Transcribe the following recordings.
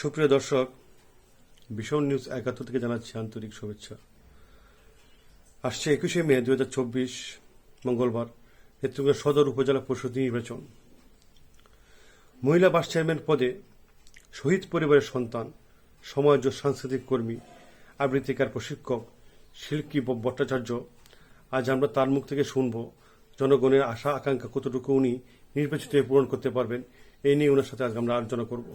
সুপ্রিয় দর্শক, ভীষণ নিউজ ৭১ থেকে জানাচ্ছি আন্তরিক শুভেচ্ছা। আসছে ২১শে মে ২০২৪ মঙ্গলবার নেত্রকোনা সদর উপজেলা পরিষদ নির্বাচন। মহিলা ভাইস চেয়ারম্যান পদে শহীদ পরিবারের সন্তান, সমাজ ও সাংস্কৃতিক কর্মী, আবৃত্তিকার প্রশিক্ষক শিল্পী ভট্টাচার্য। আজ আমরা তার মুখ থেকে শুনব জনগণের আশা আকাঙ্ক্ষা কতটুকু উনি নির্বাচিত পূরণ করতে পারবেন। এই নিয়ে ওনার সাথে আজ আমরা আলোচনা করব।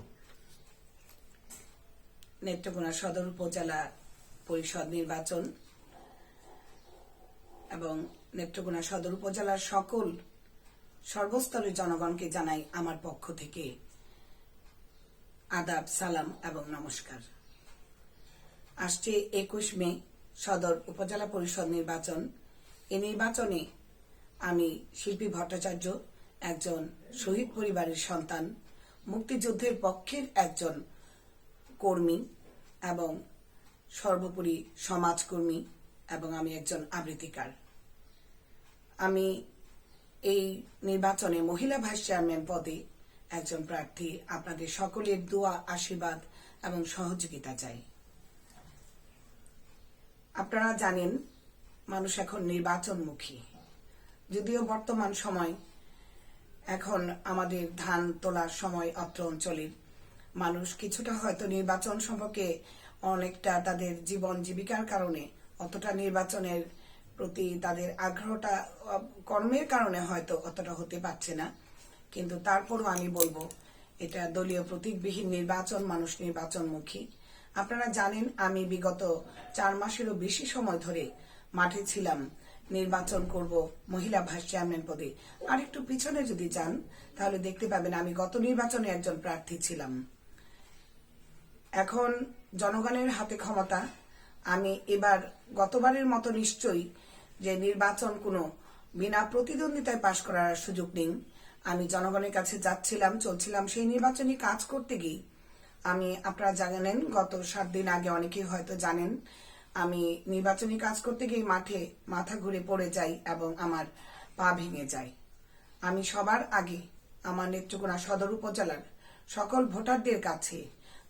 নেত্রকোনা সদর উপজেলা পরিষদ নির্বাচন এবং নেত্রকোনা সদর উপজেলার সকল সর্বস্তরের জনগণকে জানাই আমার পক্ষ থেকে আদাব, সালাম এবং নমস্কার। আসছে ২১ মে সদর উপজেলা পরিষদ নির্বাচন। এই নির্বাচনে আমি শিল্পী ভট্টাচার্য, একজন শহীদ পরিবারের সন্তান, মুক্তিযুদ্ধের পক্ষের একজন কর্মী এবং সর্বোপরি সমাজকর্মী, এবং আমি একজন আবৃত্তিকার। আমি এই নির্বাচনে মহিলা ভাইস চেয়ারম্যান পদে একজন প্রার্থী। আপনাদের সকলের দোয়া, আশীর্বাদ এবং সহযোগিতা চাই। আপনারা জানেন মানুষ এখন নির্বাচনমুখী। যদিও বর্তমান সময় এখন আমাদের ধান তোলার সময় অত্র অঞ্চলের মানুষ কিছুটা হয়তো নির্বাচন সম্পর্কে অনেকটা তাদের জীবন জীবিকার কারণে অতটা নির্বাচনের প্রতি তাদের আগ্রহটা কর্মের কারণে হয়তো অতটা হতে পারছে না। কিন্তু তারপরও আমি বলবো এটা দলীয় প্রতীকবিহীন নির্বাচন, মানুষ নির্বাচনমুখী। আপনারা জানেন আমি বিগত ৪ মাসেরও বেশি সময় ধরে মাঠে ছিলাম, নির্বাচন করব মহিলা ভাইস চেয়ারম্যান পদে। আর একটু পিছনে যদি যান তাহলে দেখতে পাবেন আমি গত নির্বাচনে একজন প্রার্থী ছিলাম। এখন জনগণের হাতে ক্ষমতা। আমি এবার গতবারের মতো নিশ্চয়ই যে নির্বাচন কোনো বিনা প্রতিদ্বন্দ্বিতায় পাশ করার সুযোগ নেই। আমি জনগণের কাছে যাচ্ছিলাম, চলছিলাম। সেই নির্বাচনী কাজ করতে গিয়ে আমি, আপনারা জানেন গত ৭ দিন আগে অনেকেই হয়তো জানেন, আমি নির্বাচনী কাজ করতে গিয়ে মাঠে মাথা ঘুরে পড়ে যাই এবং আমার পা ভেঙে যায়। আমি সবার আগে আমার নেত্রকোনা সদর উপজেলার সকল ভোটারদের কাছে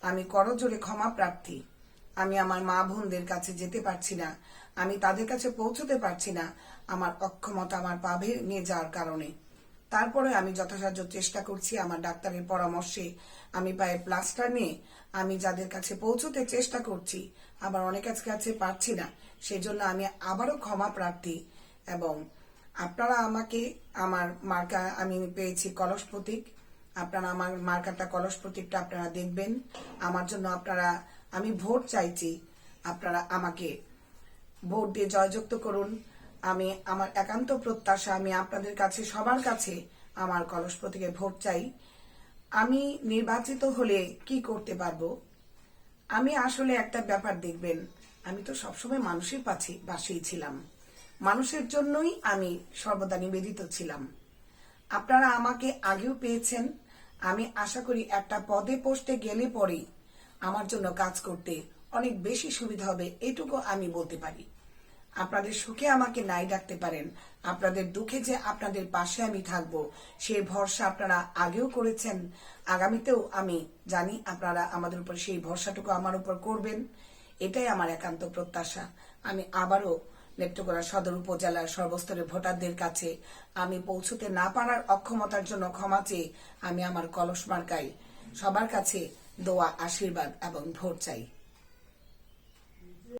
আমি করজোড়ে ক্ষমা প্রার্থী। আমি আমার মা বোনদের কাছে যেতে পারছি না, আমি তাদের কাছে পৌঁছতে পারছি না আমার অক্ষমতা, আমার পা ভেঙে যাওয়ার কারণে। তারপরে আমি যথাসাধ্য চেষ্টা করছি, আমার ডাক্তারের পরামর্শে আমি পায়ে প্লাস্টার নিয়ে আমি যাদের কাছে পৌঁছতে চেষ্টা করছি, আবার অনেকের কাছে পারছি না। সেজন্য আমি আবারও ক্ষমা প্রার্থী। এবং আপনারা আমাকে, আমার মার্কা আমি পেয়েছি কলস প্রতীক। আপনারা আমার মার্কাটা, কলস প্রতীকটা আপনারা দেখবেন। আমার জন্য আপনারা, আমি ভোট চাইছি, আপনারা আমাকে ভোট দিয়ে জয়যুক্ত করুন। আমি, আমার একান্ত প্রত্যাশা, আমি আপনাদের কাছে, সবার কাছে আমার কলস প্রতীকে ভোট চাই। আমি নির্বাচিত হলে কি করতে পারবো? আমি আসলে একটা ব্যাপার দেখবেন, আমি তো সবসময় মানুষের পাশেই ছিলাম, মানুষের জন্যই আমি সর্বদা নিবেদিত ছিলাম। আপনারা আমাকে আগেও পেয়েছেন। আমি আশা করি একটা পদে পোস্টে গেলে পরে আমার জন্য কাজ করতে অনেক বেশি সুবিধা হবে, এটুকু আমি বলতে পারি। আপনাদের সুখে আমাকে নাই ডাকতে পারেন, আপনাদের দুঃখে যে আপনাদের পাশে আমি থাকবো সেই ভরসা আপনারা আগেও করেছেন, আগামীতেও আমি জানি আপনারা আমাদের উপর সেই ভরসাটুকু আমার উপর করবেন। এটাই আমার একান্ত প্রত্যাশা। আমি আবারও নেত্রকোনা সদর উপজেলার সর্বস্তরের ভোটারদের কাছে আমি পৌঁছতে না পারার অক্ষমতার জন্য ক্ষমা চেয়ে আমি আমার কলস মার্কায় সবার কাছে দোয়া, আশীর্বাদ এবং ভোট চাই।